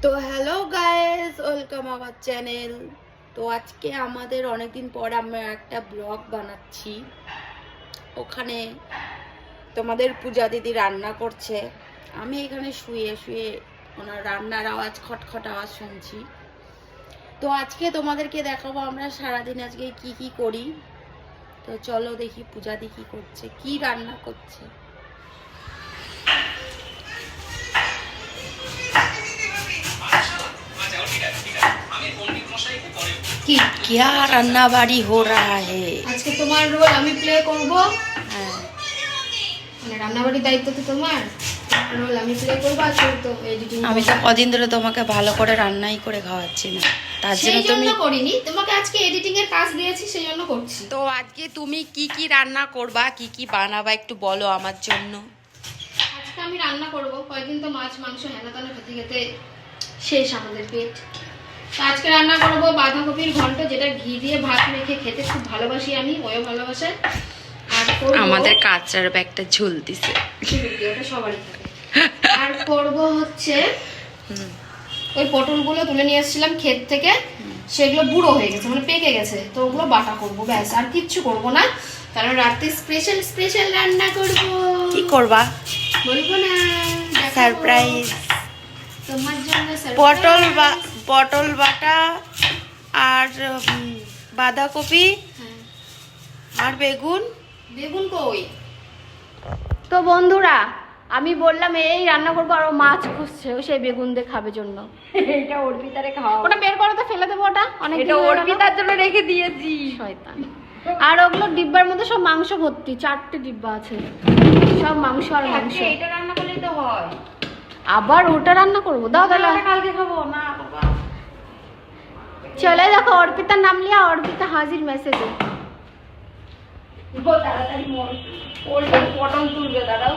তো hello guys, welcome our channel. তো আজকে আমাদের অনেকদিন পর আমরা একটা ব্লগ বানাচ্ছি। ওখানে তোমাদের পূজা দিদি রান্না করছে, আমি এখানে শুয়ে শুয়ে ওনার রান্নার আওয়াজ, খটখট আওয়াজ শুনছি। তো আজকে তোমাদেরকে দেখাবো আমরা সারাদিন আজকে কি কি করি। তো চলো দেখি পূজা দি কি করছে, কি রান্না করছে। कि क्या रन्ना बाड़ी हो रहा है? আজকে তোমার রোল আমি প্লে করব। হ্যাঁ, মানে রান্নাবাড়ির দায়িত্ব তো তোমার রোল আমি প্লে করব। আর তোর তো এডিটিং। আমি তো কদিন ধরে তোমাকে ভালো করে রান্নাই করে খাওয়াচ্ছি না, তার জন্য সেই জন্য তুমি করিনি, তোমাকে আজকে এডিটিং এর কাজ দিয়েছি সেই জন্য করছি। তো আজকে তুমি কি কি রান্না করবা, কি কি বানাবা একটু বলো আমার জন্য। আজকে আমি রান্না করব, কয়েকদিন তো মাছ মাংস হেনাতানা খেতে খেতে শেষ আমাদের পেট। তো আজকে রান্না করব বাঁধাকপির ঘন্ট, যেটা ঘি দিয়ে ভাত মেখে খেতে খুব ভালোবাসি আমি, ওও ভালোবাসে। আর করব আমাদের কাঁচার ব্যাগটা ঝুল দিছে, ওটা সবারই থাকে। আর করব হচ্ছে ওই পটলগুলো তুলে নিয়ে এসেছিলাম ক্ষেত থেকে, সেগুলো বুড়ো হয়ে গেছে, মানে পেকে গেছে, তো ওগুলো বাটা করবো, ব্যাস আর কিচ্ছু করব না। কারণ রাতে স্পেশাল রান্না করব। কি করবা? বলবো না, সারপ্রাইজ। তোমার জন্য পটল বাটা আর বাঁধাকপি আর বেগুন কই? তো বন্ধুরা, আমি বললাম এই রান্না করবো, আর ও মাছ খুঁজছে, ও সেই বেগুন দিয়ে খাবে জন্য। এটা অর্পিতারে খাওয়া, ওটা বের করো তো, ফেলে দেবো ওটা, অনেক এটা অর্পিতার জন্য রেখে দিয়েছি। শয়তান। আর ওগুলো ডিব্বার মধ্যে সব মাংস ভর্তি, 4টে ডিব্বা আছে, সব মাংস আর মাংস। এটা রান্না করলেই তো হয়। আবার ওটা রান্না করবো? দাও তাহলে, কালকে খাবো না বাবা। চলে দেখো অর্পিতার নাম লিয়া, অর্পিতা হাজির মেসেজে। তাড়াতাড়ি পটল তুলবে, দাঁড়াও।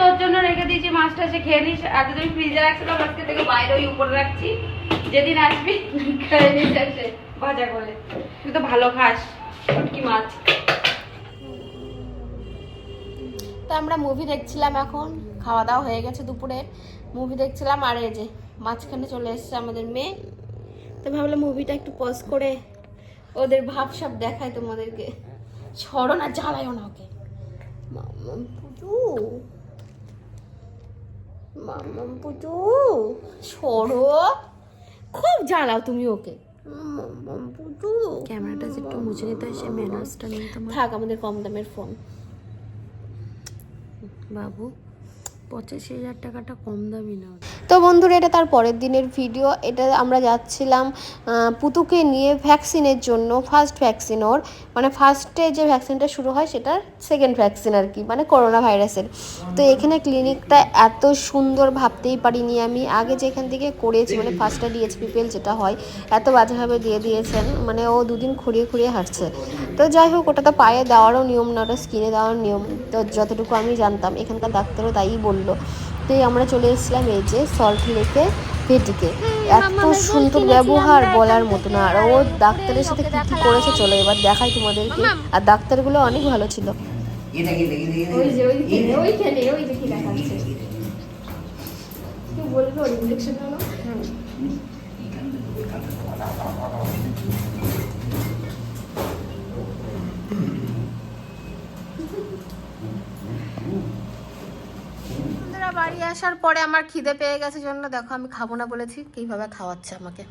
তোর জন্য রেখে দিয়েছি মাছটা, সে খেয়ে নিস। আগে তুমি ফ্রিজে রাখছিলাম, আজকে থেকে বাইরে ওই উপরে রাখছি, যেদিন আসবি খেয়ে নিস এসে ভাজা করে। তুই তো ভালো খাস কি মাছ। তো আমরা মুভি দেখছিলাম, এখন খাওয়া দাওয়া হয়ে গেছে, দুপুরে মুভি দেখছিলাম। আর এই যে মাঝখানে চলে এসেছে আমাদের মেয়ে, তো ভাবলাম মুভিটা একটু পজ করে ওদের ভাব সব দেখায় তোমাদেরকে। ছড়ো না, জ্বালায়ও না ওকে। মাম্মাম পুজু, মাম্মাম পুজু, ছড়ো, খুব জ্বালাও তুমি ওকে। মাম্মাম পুজু, ক্যামেরাটা একটু মুছে নিতে হয়, সে ম্যানার্সটা নেই তোমার। থাক, আমাদের কম দামের ফোন। বাবু 85,000 টাকাটা কম দামি না। তো বন্ধুরা, এটা তার পরের দিনের ভিডিও। এটা আমরা যাচ্ছিলাম পুতুকে নিয়ে ভ্যাকসিনের জন্য, ফার্স্ট ভ্যাকসিন ওর, মানে ফার্স্টে যে ভ্যাকসিনটা শুরু হয় সেটার সেকেন্ড ভ্যাকসিন আর কি, মানে করোনা ভাইরাসের। তো এখানে ক্লিনিকটা এত সুন্দর ভাবতেই পারিনি আমি, আগে যেখান থেকে করেছি, মানে ফার্স্টটা ডিএইচপিপিএল যেটা হয়, এত বাজেভাবে দিয়ে দিয়েছেন, মানে ও দুদিন খুঁড়িয়ে খুঁড়িয়ে হাঁটছে। তো যাই হোক, ওটা তো পায়ে দেওয়ারও নিয়ম না, ওটা স্কিনে দেওয়ার নিয়ম। তো যতটুকু আমি জানতাম, এখানকার ডাক্তারও তাই বললো। তো আমরা চলে এসেছিলাম এই যে সল্ট লেকে ভেটিকে। এত সুন্দর ব্যবহার বলার মতো না। আর ও ডাক্তারের সাথে কি কি করেছে, চলো এবার দেখাই তোমাদেরকে। আর ডাক্তারগুলো অনেক ভালো ছিল। বাড়ি আসার পরে আমার খিদে পেয়ে গেছে জন্য দেখো আমি খাবো না বলেছি, কিভাবে খাওয়াচ্ছে আমাকে।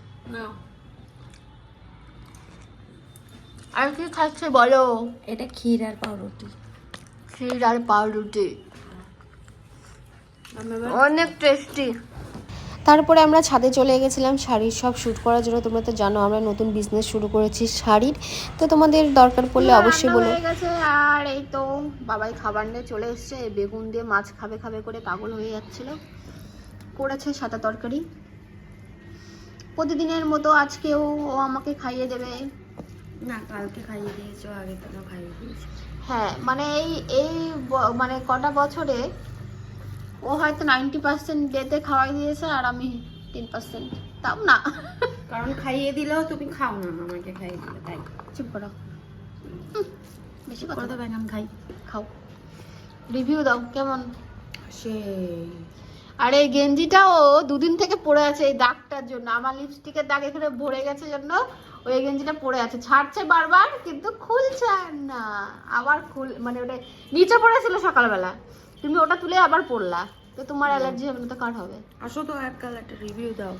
আর কি খাচ্ছে বলো? এটা ক্ষীর আর পাউরুটি। ক্ষীর আর পাউরুটি, অনেক টেস্টি। তারপরে আমরা ছাদে চলে গেছিলাম শাড়ির সব শ্যুট করার জন্য। তোমরা তো জানো আমরা নতুন বিজনেস শুরু করেছি শাড়ির, তো তোমাদের দরকার পড়লে অবশ্যই বলো। হয়ে গেছে। আর এই তো বাবাই খাবার নিয়ে চলে এসছে, বেগুন দিয়ে মাছ খাবে খাবে করে পাগল হয়ে যাচ্ছিল। করেছে সাদা তরকারি, প্রতিদিনের মতো আজকেও ও আমাকে খাইয়ে দেবে। না, কালকে খাইয়ে দিয়েছো, আগে তো খাইয়ে দিয়েছো। হ্যাঁ, মানে এই মানে কটা বছরে ও হয়তো 90% ডেতে খাওয়াই দিয়েছে, আর আমি 10%, তাও না। কারণ খাইয়ে দিলেও তুমি খাও না, আমাকে খাইয়ে দিলে তাই। চুপ করো, বেশি কথা কত ব্যাঙাম খাই। খাও। রিভিউ দাও কেমন। সে আর এই গেঞ্জিটাও দুদিন থেকে পরে আছে এই দাগটার জন্য, আমার লিপস্টিকের দাগ এখানে ভরে গেছে জন্য ওই গেঞ্জিটা পরে আছে, ছাড়ছে বারবার কিন্তু খুলছে না। আবার মানে ওটা নিচে পড়েছিল সকালবেলা, তুমি ওটা তুলে আবার পরলা, তো তোমার অ্যালার্জি হবে না তো কার হবে? আসো তো এক কালারটা রিভিউ দাও,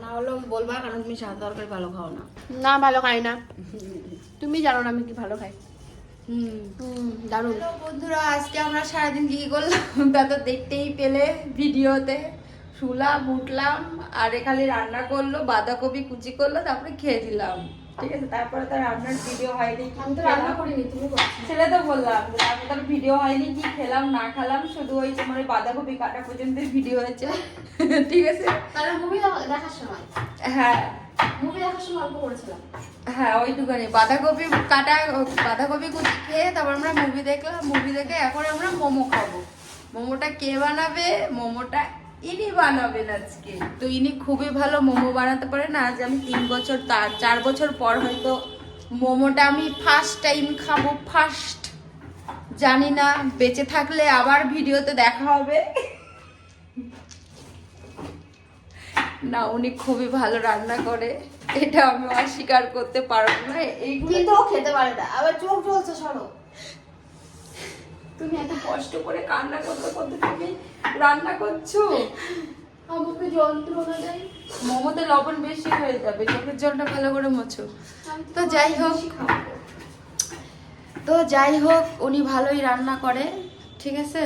না হলেও বলবা, কারণ তুমি সাদা তরকারি ভালো খাও না। না ভালো খাই না, তুমি জানো না আমি কি ভালো খাই। দারুণ। বন্ধুরা আজকে আমরা সারাদিন কি করলাম তা তো দেখতেই পেলে ভিডিওতে। শুলাম, উঠলাম, আর খালি রান্না করলো, বাঁধাকপি কুচি করলো, তারপরে খেয়ে দিলাম, ঠিক আছে। তারপরে তো রান্নার ভিডিও হয়নি, আমি তো রান্না করিনি, তুমি সেটা তো বললাম। তারপরে তার ভিডিও হয়নি, কি খেলাম না খেলাম, শুধু ওই তোমার বাঁধাকপি কাটা পর্যন্ত ভিডিও হয়েছে, ঠিক আছে। তাহলে মুভি দেখার সময়, হ্যাঁ মুভি দেখার সময় অল্প করেছিলাম। হ্যাঁ ওইটুখানি বাঁধাকপি কাটা, বাঁধাকপি কুচি খেয়ে তারপর আমরা মুভি দেখলাম। মুভি দেখে এখন আমরা মোমো খাবো। মোমোটা কে বানাবে? মোমোটা ইনি বানাবেন আজকে। তো ইনি খুবই ভালো মোমো বানাতে পারেন। আজ আমি 3 বছর 4 বছর পর হয়তো মোমোটা আমি ফার্স্ট টাইম খাবো, ফার্স্ট। জানি না বেঁচে থাকলে আবার ভিডিওতে দেখা হবে না। উনি খুবই ভালো রান্না করে, এটা আমি অস্বীকার করতে পারবো না। এইগুলো কিন্তু ও খেতে পারে না, আবার চোখ জ্বলছে, সরো। তুমি এত কষ্ট করে কান্না করতে করতে তুমি রান্না করছো, আমাকে যন্ত্রণা দেয়। মোমোতে লবণ বেশি হয়ে যাবে, চোখের জলটা ভালো করে মোছো। তো যাই হোক উনি ভালোই রান্না করে, ঠিক আছে।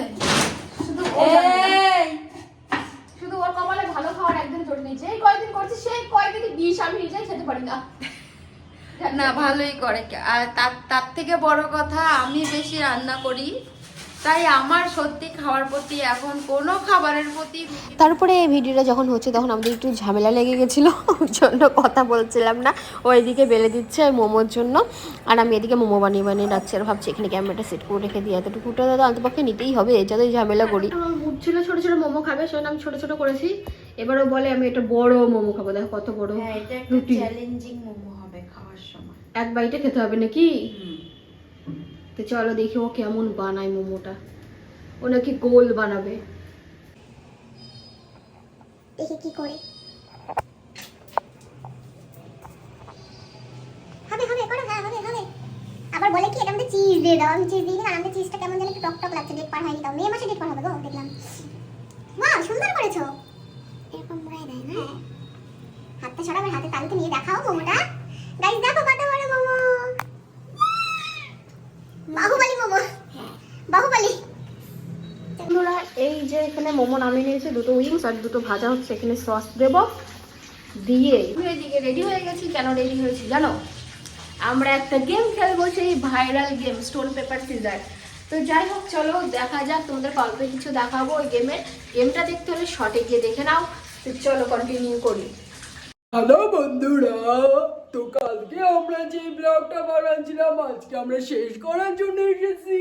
শুধু ওর কপালে ভালো খাওয়ার একদিন জোট নেই, যেই কয়দিন করছি সেই কয়দিনই বিষ আমি নিজেই খেতে পারি না। না ভালোই করে, আর তার থেকে বড় কথা আমি বেশি রান্না করি, তাই আমার সত্যি খাওয়ার প্রতি এখন কোনো খাবারের প্রতি। তারপরে এই ভিডিওটা যখন হচ্ছে তখন আমাদের একটু ঝামেলা লেগে গেছিলো, ওই জন্য কথা বলছিলাম না। ও এদিকে বেলে দিচ্ছে মোমোর জন্য, আর আমি এদিকে মোমো বানিয়ে রাখছি, আর ভাবছি এখানে ক্যামেরাটা সেট করে রেখে দিই, এতটুকুটা দাদা অন্তপক্ষে নিতেই হবে, যতই ঝামেলা করি। আমার মুড ছিল ছোটো ছোটো মোমো খাবে, সেজন্য আমি ছোটো ছোটো করেছি। এবারও বলে আমি একটা বড় মোমো খাবো, দেখো কত বড়। হ্যাঁ এটা একটা চ্যালেঞ্জিং মোমো হবে খাওয়ার সময়, এক বাইটে খেতে হবে নাকি? তো চলো দেখি ও কেমন বানায় মোমোটা, ও নাকি গোল বানাবে, দেখি কি করে। হবে হবে করো, হ্যাঁ হবে হবে। আবার বলে কি এটা মধ্যে চিজ দিয়ে দাও, আমি চিজ দিই না, আমাদের চিজটা কেমন যেন একটু টক টক লাগছে, ডেট পার হয়নি তাও। মে মাসে ডেট পার হবে গো, দেখলাম। বাহ সুন্দর করেছো, এরকম মুড়াই দেয়। হ্যাঁ হাতটা ছড়াবে, হাতে তালুতে নিয়ে দেখাও মোমোটা। গাইস দেখো কত বড় মোমো, বাহুবলী মোমো, বাহুবলী। বন্ধুরা এই যে এখানে মোমো নামিয়ে নিয়েছে, দুটো উইংস আর দুটো ভাজা হচ্ছে, এখানে সস দেবো দিয়ে। এদিকে রেডি হয়ে গেছি। কেন রেডি হয়েছি জানো? আমরা একটা গেম খেলবো, সেই viral game stone paper scissor. তো যাই হোক চলো দেখা যাক, তোমাদের অল্প কিছু দেখাবো ওই গেমটা দেখতে হলে শর্টে গিয়ে দেখে নাও। তো চলো কন্টিনিউ করি। হ্যালো বন্ধুরা, তো কালকে আমরা যে ব্লগটা বানাচ্ছিলাম আজকে আমরা শেষ করার জন্য এসেছি।